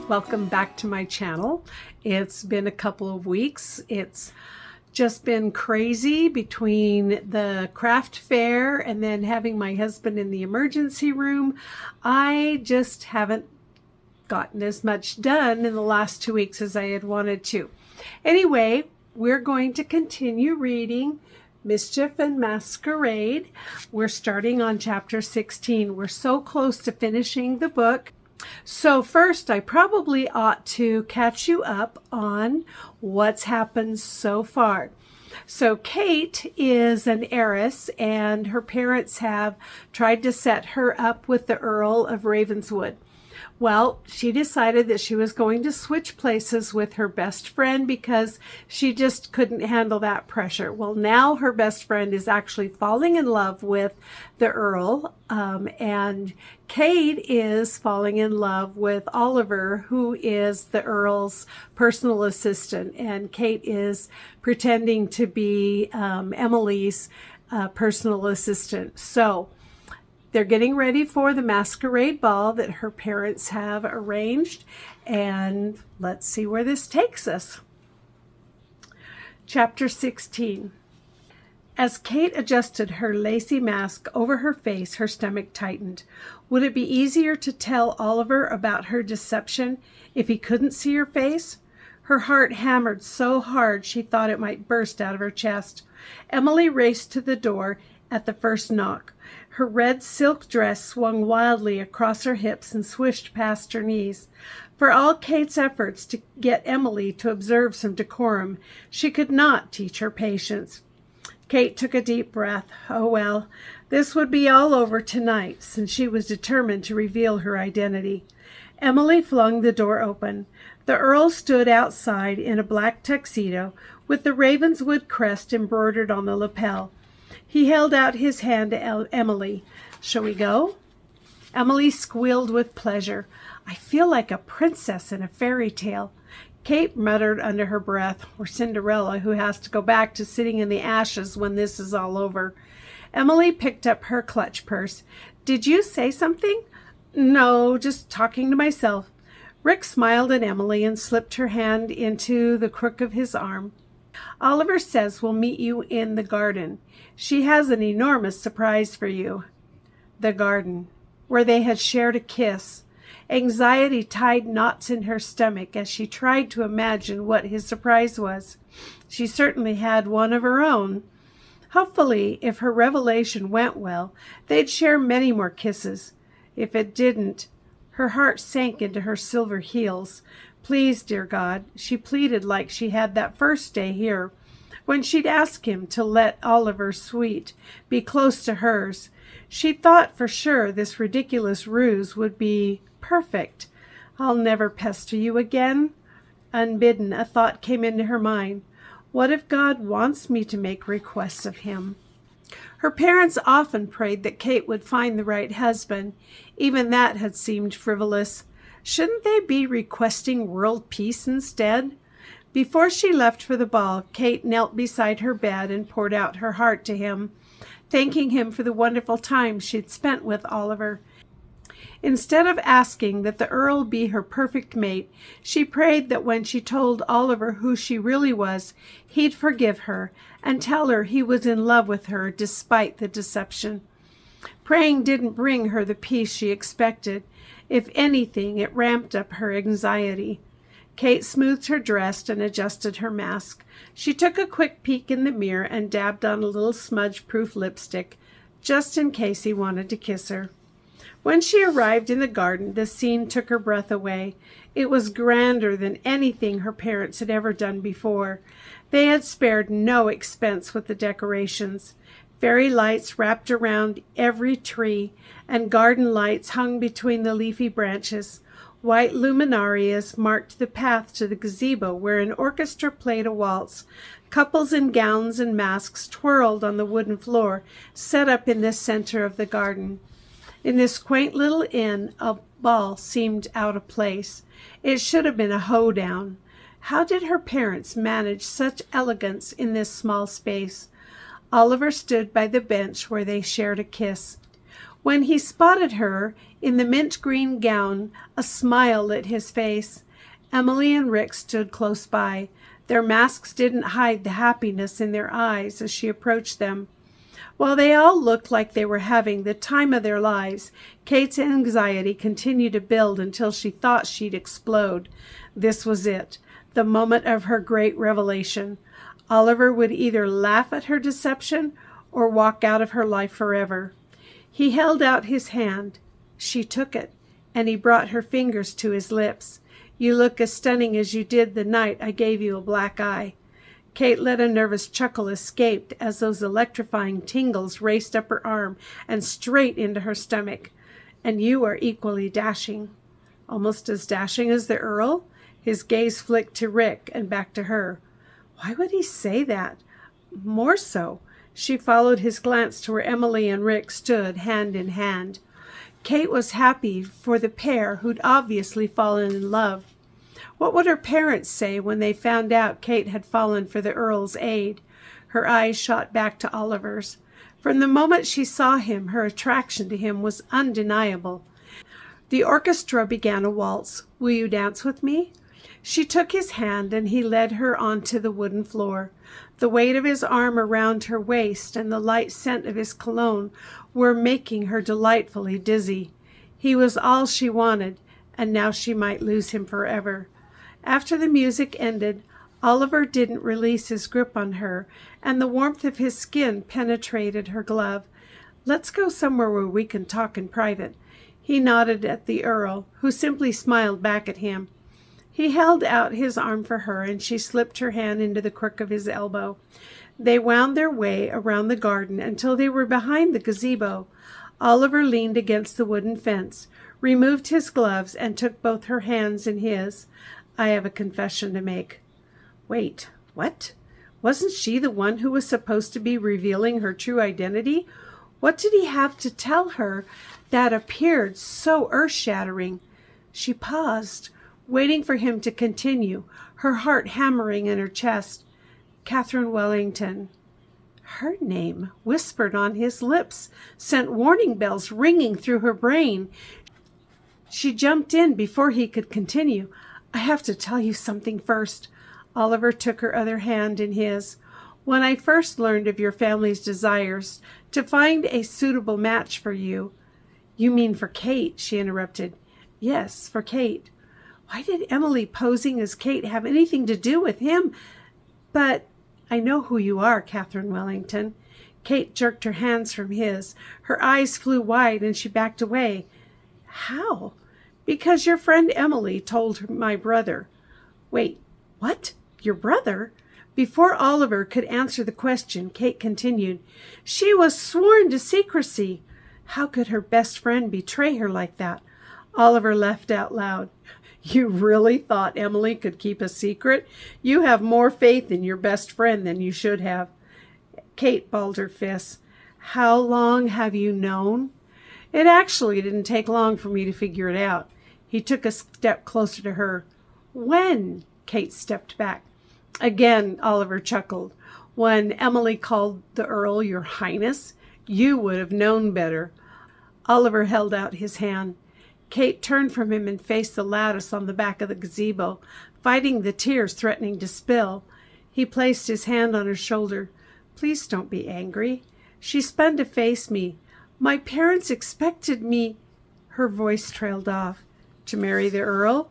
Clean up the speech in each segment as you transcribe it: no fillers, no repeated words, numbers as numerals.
Welcome back to my channel. It's been a couple of weeks. It's just been crazy between the craft fair and then having my husband in the emergency room. I just haven't gotten as much done in the last 2 weeks as I had wanted to. Anyway, we're going to continue reading Mischief and Masquerade. We're starting on chapter 16. We're so close to finishing the book. So first, I probably ought to catch you up on what's happened so far. So Kate is an heiress, and her parents have tried to set her up with the Earl of Ravenswood. Well, she decided that she was going to switch places with her best friend because she just couldn't handle that pressure. Well, now her best friend is actually falling in love with the Earl, and Kate is falling in love with Oliver, who is the Earl's personal assistant, and Kate is pretending to be Emily's personal assistant. So they're getting ready for the masquerade ball that her parents have arranged, and let's see where this takes us. Chapter 16. As Kate adjusted her lacy mask over her face, her stomach tightened. Would it be easier to tell Oliver about her deception if he couldn't see her face? Her heart hammered so hard she thought it might burst out of her chest. Emily raced to the door at the first knock. Her red silk dress swung wildly across her hips and swished past her knees. For all Kate's efforts to get Emily to observe some decorum, she could not teach her patience. Kate took a deep breath. Oh well, this would be all over tonight, since she was determined to reveal her identity. Emily flung the door open. The Earl stood outside in a black tuxedo with the Ravenswood crest embroidered on the lapel. He held out his hand to Emily. "Shall we go?" Emily squealed with pleasure. "I feel like a princess in a fairy tale." Kate muttered under her breath, "Or Cinderella, who has to go back to sitting in the ashes when this is all over." Emily picked up her clutch purse. "Did you say something?" "No, just talking to myself." Rick smiled at Emily and slipped her hand into the crook of his arm. "Oliver says we'll meet you in the garden. She has an enormous surprise for you." The garden, where they had shared a kiss. Anxiety tied knots in her stomach as she tried to imagine what his surprise was. She certainly had one of her own. Hopefully, if her revelation went well, they'd share many more kisses. If it didn't, her heart sank into her silver heels. Please, dear God, she pleaded like she had that first day here, when she'd asked him to let Oliver's suite be close to hers. She thought for sure this ridiculous ruse would be perfect. "I'll never pester you again." Unbidden, a thought came into her mind. What if God wants me to make requests of him? Her parents often prayed that Kate would find the right husband. Even that had seemed frivolous. Shouldn't they be requesting world peace instead? Before she left for the ball, Kate knelt beside her bed and poured out her heart to him, thanking him for the wonderful time she'd spent with Oliver. Instead of asking that the Earl be her perfect mate, she prayed that when she told Oliver who she really was, he'd forgive her and tell her he was in love with her despite the deception. Praying didn't bring her the peace she expected. If anything, it ramped up her anxiety. Kate smoothed her dress and adjusted her mask. She took a quick peek in the mirror and dabbed on a little smudge-proof lipstick, just in case he wanted to kiss her. When she arrived in the garden, the scene took her breath away. It was grander than anything her parents had ever done before. They had spared no expense with the decorations. Fairy lights wrapped around every tree, and garden lights hung between the leafy branches. White luminarias marked the path to the gazebo, where an orchestra played a waltz. Couples in gowns and masks twirled on the wooden floor, set up in the center of the garden. In this quaint little inn, a ball seemed out of place. It should have been a hoedown. How did her parents manage such elegance in this small space? Oliver stood by the bench where they shared a kiss. When he spotted her in the mint green gown, a smile lit his face. Emily and Rick stood close by. Their masks didn't hide the happiness in their eyes as she approached them. While they all looked like they were having the time of their lives, Kate's anxiety continued to build until she thought she'd explode. This was it, the moment of her great revelation. Oliver would either laugh at her deception or walk out of her life forever. He held out his hand. She took it, and he brought her fingers to his lips. "You look as stunning as you did the night I gave you a black eye." Kate let a nervous chuckle escape as those electrifying tingles raced up her arm and straight into her stomach. "And you are equally dashing." "Almost as dashing as the Earl?" His gaze flicked to Rick and back to her. Why would he say that? "More so." She followed his glance to where Emily and Rick stood hand in hand. Kate was happy for the pair who'd obviously fallen in love. What would her parents say when they found out Kate had fallen for the Earl's aid? Her eyes shot back to Oliver's. From the moment she saw him, her attraction to him was undeniable. The orchestra began a waltz. "Will you dance with me?" She took his hand and he led her onto the wooden floor. The weight of his arm around her waist and the light scent of his cologne were making her delightfully dizzy. He was all she wanted, and now she might lose him forever. After the music ended, Oliver didn't release his grip on her, and the warmth of his skin penetrated her glove. "Let's go somewhere where we can talk in private." He nodded at the Earl, who simply smiled back at him. He held out his arm for her, and she slipped her hand into the crook of his elbow. They wound their way around the garden until they were behind the gazebo. Oliver leaned against the wooden fence, removed his gloves, and took both her hands in his. "I have a confession to make." "Wait, what? Wasn't she the one who was supposed to be revealing her true identity? What did he have to tell her that appeared so earth-shattering?" She paused, waiting for him to continue, her heart hammering in her chest. "Catherine Wellington." Her name, whispered on his lips, sent warning bells ringing through her brain. She jumped in before he could continue. "I have to tell you something first." Oliver took her other hand in his. "When I first learned of your family's desires to find a suitable match for you—" "You mean for Kate?" she interrupted. "Yes, for Kate." Why did Emily posing as Kate have anything to do with him? "But I know who you are, Catherine Wellington." Kate jerked her hands from his. Her eyes flew wide and she backed away. "How?" "Because your friend Emily told my brother." "Wait, what? Your brother?" Before Oliver could answer the question, Kate continued, "She was sworn to secrecy." How could her best friend betray her like that? Oliver laughed out loud. "You really thought Emily could keep a secret? You have more faith in your best friend than you should have." Kate balled her fists. "How long have you known?" "It actually didn't take long for me to figure it out." He took a step closer to her. "When?" Kate stepped back. Again, Oliver chuckled. "When Emily called the Earl your Highness, you would have known better." Oliver held out his hand. Kate turned from him and faced the lattice on the back of the gazebo, fighting the tears threatening to spill. He placed his hand on her shoulder. "Please don't be angry." She spun to face me. "My parents expected me—" Her voice trailed off. "To marry the Earl?"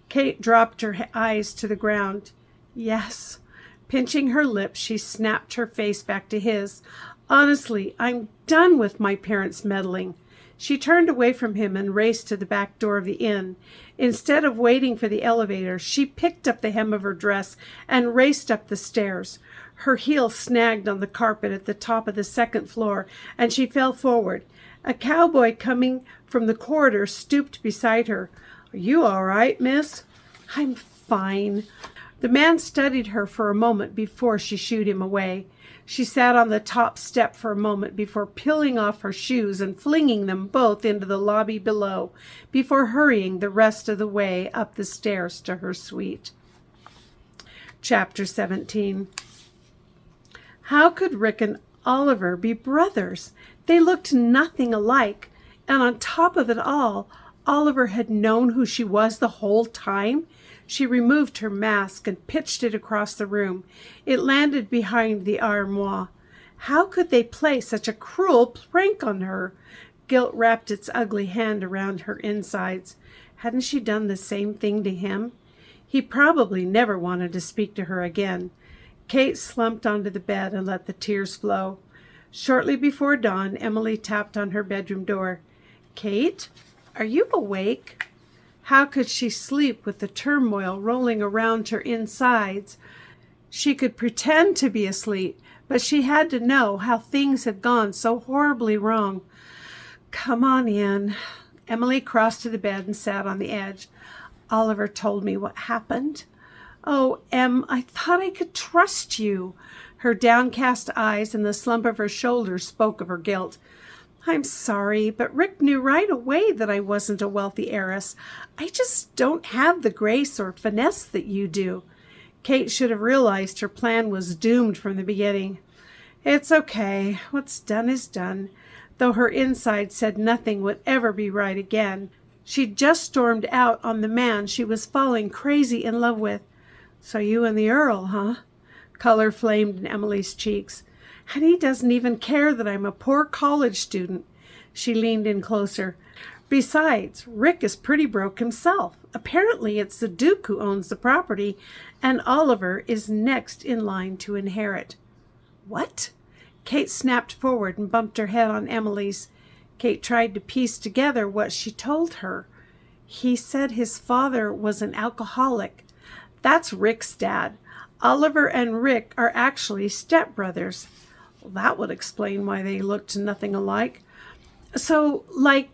Kate dropped her eyes to the ground. "Yes." Pinching her lips, she snapped her face back to his. "Honestly, I'm done with my parents' meddling." She turned away from him and raced to the back door of the inn. Instead of waiting for the elevator, she picked up the hem of her dress and raced up the stairs. Her heel snagged on the carpet at the top of the second floor, and she fell forward. A cowboy coming from the corridor stooped beside her. "Are you all right, miss?" "I'm fine." The man studied her for a moment before she shooed him away. She sat on the top step for a moment before peeling off her shoes and flinging them both into the lobby below, before hurrying the rest of the way up the stairs to her suite. Chapter 17. How could Rick and Oliver be brothers? They looked nothing alike, and on top of it all, Oliver had known who she was the whole time. She removed her mask and pitched it across the room. It landed behind the armoire. How could they play such a cruel prank on her? Guilt wrapped its ugly hand around her insides. Hadn't she done the same thing to him? He probably never wanted to speak to her again. Kate slumped onto the bed and let the tears flow. Shortly before dawn, Emily tapped on her bedroom door. "Kate, are you awake?" How could she sleep with the turmoil rolling around her insides? She could pretend to be asleep, but she had to know how things had gone so horribly wrong. "Come on in." Emily crossed to the bed and sat on the edge. "Oliver told me what happened." "Oh, Em, I thought I could trust you." Her downcast eyes and the slump of her shoulders spoke of her guilt. "I'm sorry, but Rick knew right away that I wasn't a wealthy heiress. I just don't have the grace or finesse that you do." Kate should have realized her plan was doomed from the beginning. "It's okay. What's done is done." Though her inside said nothing would ever be right again, she'd just stormed out on the man she was falling crazy in love with. "So you and the Earl, huh?" Color flamed in Emily's cheeks. "And he doesn't even care that I'm a poor college student." She leaned in closer. "Besides, Rick is pretty broke himself. Apparently it's the Duke who owns the property, and Oliver is next in line to inherit." "What?" Kate snapped forward and bumped her head on Emily's. Kate tried to piece together what she told her. "He said his father was an alcoholic. That's Rick's dad. Oliver and Rick are actually stepbrothers." Well, that would explain why they looked nothing alike. "So, like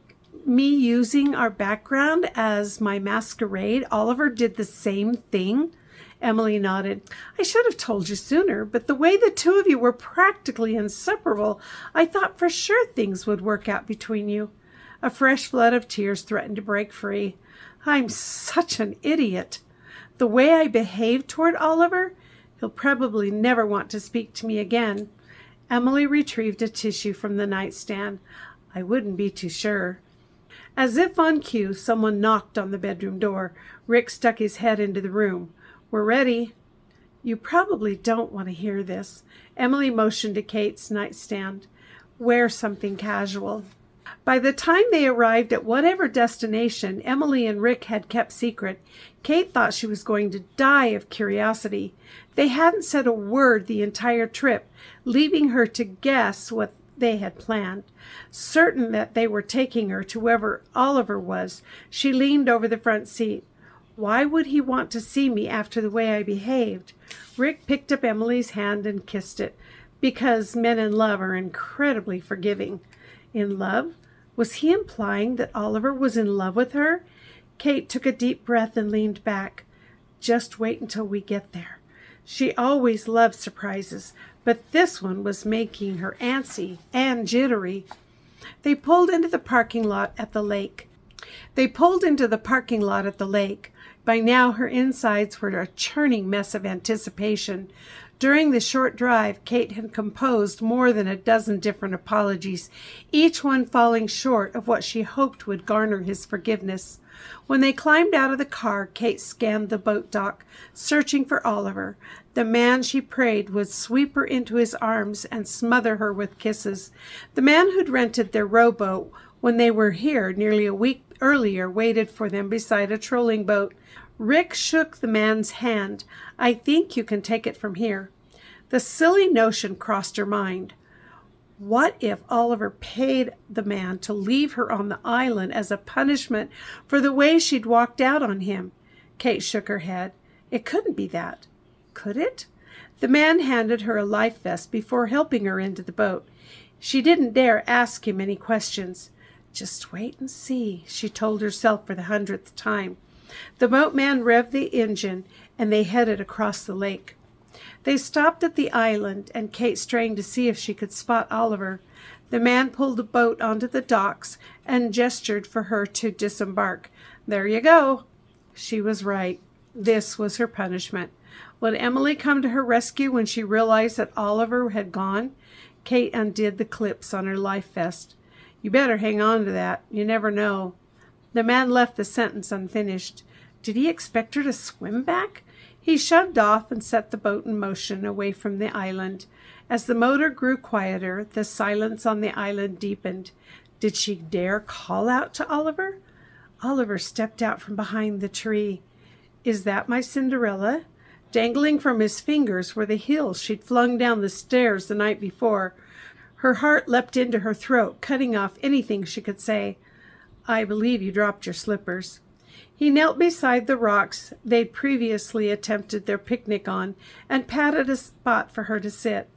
me using our background as my masquerade, Oliver did the same thing?" Emily nodded. "I should have told you sooner, but the way the two of you were practically inseparable, I thought for sure things would work out between you." A fresh flood of tears threatened to break free. "I'm such an idiot. The way I behaved toward Oliver, he'll probably never want to speak to me again." Emily retrieved a tissue from the nightstand. "I wouldn't be too sure." As if on cue, someone knocked on the bedroom door. Rick stuck his head into the room. "We're ready." "You probably don't want to hear this." Emily motioned to Kate's nightstand. "Wear something casual." By the time they arrived at whatever destination Emily and Rick had kept secret, Kate thought she was going to die of curiosity. They hadn't said a word the entire trip, leaving her to guess what they had planned. Certain that they were taking her to wherever Oliver was, she leaned over the front seat. "Why would he want to see me after the way I behaved?" Rick picked up Emily's hand and kissed it. "Because men in love are incredibly forgiving." In love? Was he implying that Oliver was in love with her? Kate took a deep breath and leaned back. "Just wait until we get there." She always loved surprises, but this one was making her antsy and jittery. They pulled into the parking lot at the lake. By now her insides were a churning mess of anticipation. During the short drive, Kate had composed more than a dozen different apologies, each one falling short of what she hoped would garner his forgiveness. When they climbed out of the car, Kate scanned the boat dock, searching for Oliver. The man she prayed would sweep her into his arms and smother her with kisses. The man who'd rented their rowboat when they were here nearly a week earlier waited for them beside a trolling boat. Rick shook the man's hand. "I think you can take it from here." The silly notion crossed her mind. What if Oliver paid the man to leave her on the island as a punishment for the way she'd walked out on him? Kate shook her head. It couldn't be that. Could it? The man handed her a life vest before helping her into the boat. She didn't dare ask him any questions. Just wait and see, she told herself for the 100th time. The boatman revved the engine, and they headed across the lake. They stopped at the island, and Kate strained to see if she could spot Oliver. The man pulled the boat onto the docks and gestured for her to disembark. "There you go." She was right. This was her punishment. Would Emily come to her rescue when she realized that Oliver had gone? Kate undid the clips on her life vest. You better hang on to that. You never know. The man left the sentence unfinished. Did he expect her to swim back? He shoved off and set the boat in motion away from the island. As the motor grew quieter, the silence on the island deepened. Did she dare call out to Oliver? Oliver stepped out from behind the tree. Is that my Cinderella? Dangling from his fingers were the heels she'd flung down the stairs the night before. Her heart leapt into her throat, cutting off anything she could say. I believe you dropped your slippers. He knelt beside the rocks they'd previously attempted their picnic on and patted a spot for her to sit.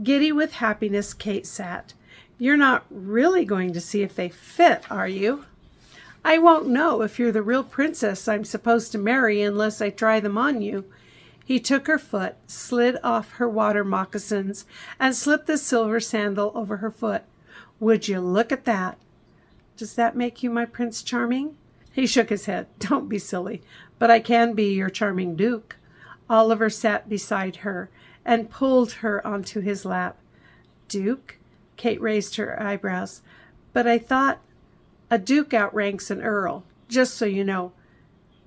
Giddy with happiness, Kate sat. You're not really going to see if they fit, are you? I won't know if you're the real princess I'm supposed to marry unless I try them on you. He took her foot, slid off her water moccasins, and slipped the silver sandal over her foot. Would you look at that? Does that make you my Prince Charming? He shook his head. Don't be silly, but I can be your charming Duke. Oliver sat beside her and pulled her onto his lap. Duke? Kate raised her eyebrows. But I thought a duke outranks an earl, just so you know.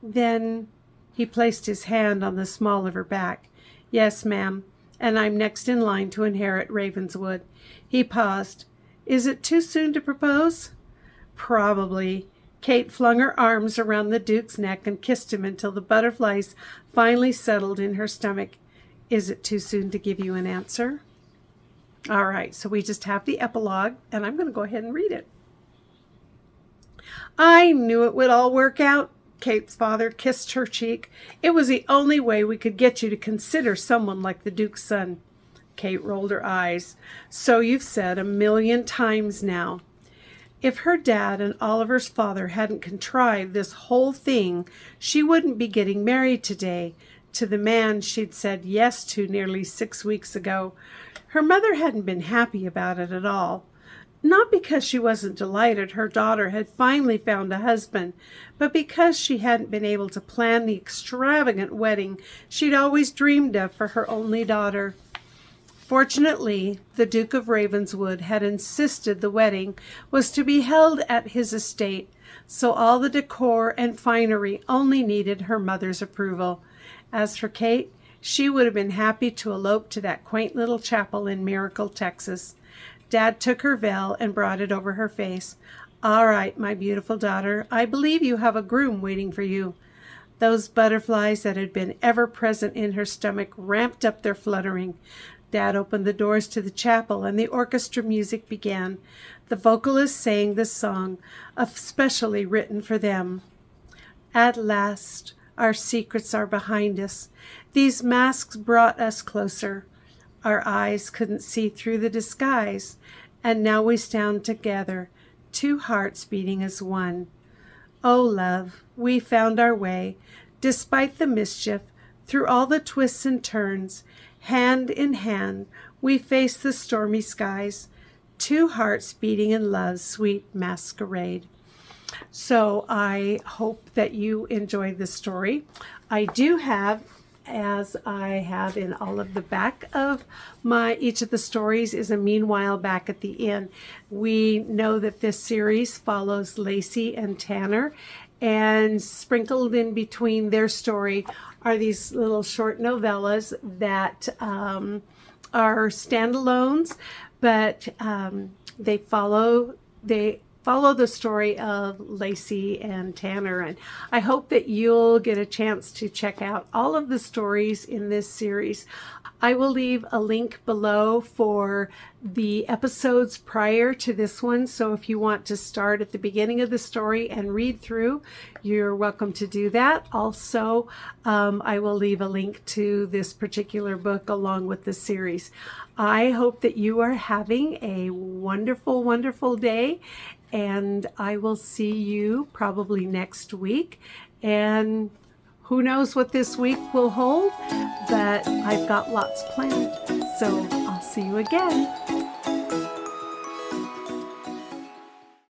Then he placed his hand on the small of her back. Yes, ma'am, and I'm next in line to inherit Ravenswood. He paused. Is it too soon to propose? Probably. Kate flung her arms around the Duke's neck and kissed him until the butterflies finally settled in her stomach. Is it too soon to give you an answer? All right, so we just have the epilogue, and I'm going to go ahead and read it. I knew it would all work out. Kate's father kissed her cheek. It was the only way we could get you to consider someone like the Duke's son. Kate rolled her eyes. So you've said 1,000,000 times now. If her dad and Oliver's father hadn't contrived this whole thing, she wouldn't be getting married today to the man she'd said yes to nearly 6 weeks ago. Her mother hadn't been happy about it at all. Not because she wasn't delighted her daughter had finally found a husband, but because she hadn't been able to plan the extravagant wedding she'd always dreamed of for her only daughter. Fortunately, the Duke of Ravenswood had insisted the wedding was to be held at his estate, so all the decor and finery only needed her mother's approval. As for Kate, she would have been happy to elope to that quaint little chapel in Miracle, Texas. Dad took her veil and brought it over her face. All right, my beautiful daughter, I believe you have a groom waiting for you. Those butterflies that had been ever present in her stomach ramped up their fluttering. Dad opened the doors to the chapel, and the orchestra music began. The vocalists sang this song, especially written for them. At last, our secrets are behind us. These masks brought us closer. Our eyes couldn't see through the disguise, and now we stand together, 2 hearts beating as one. Oh, love, we found our way, despite the mischief, through all the twists and turns. Hand in hand, we face the stormy skies, 2 hearts beating in love's sweet masquerade. So I hope that you enjoyed this story. I do have, as I have in all of the back of each of the stories, is a meanwhile back at the end. We know that this series follows Lacey and Tanner, and sprinkled in between their story are these little short novellas that are standalones, but they follow the story of Lacey and Tanner, and I hope that you'll get a chance to check out all of the stories in this series. I will leave a link below for the episodes prior to this one, so if you want to start at the beginning of the story and read through, you're welcome to do that. Also, I will leave a link to this particular book along with the series. I hope that you are having a wonderful, wonderful day, and I will see you probably next week. And who knows what this week will hold, but I've got lots planned. So I'll see you again.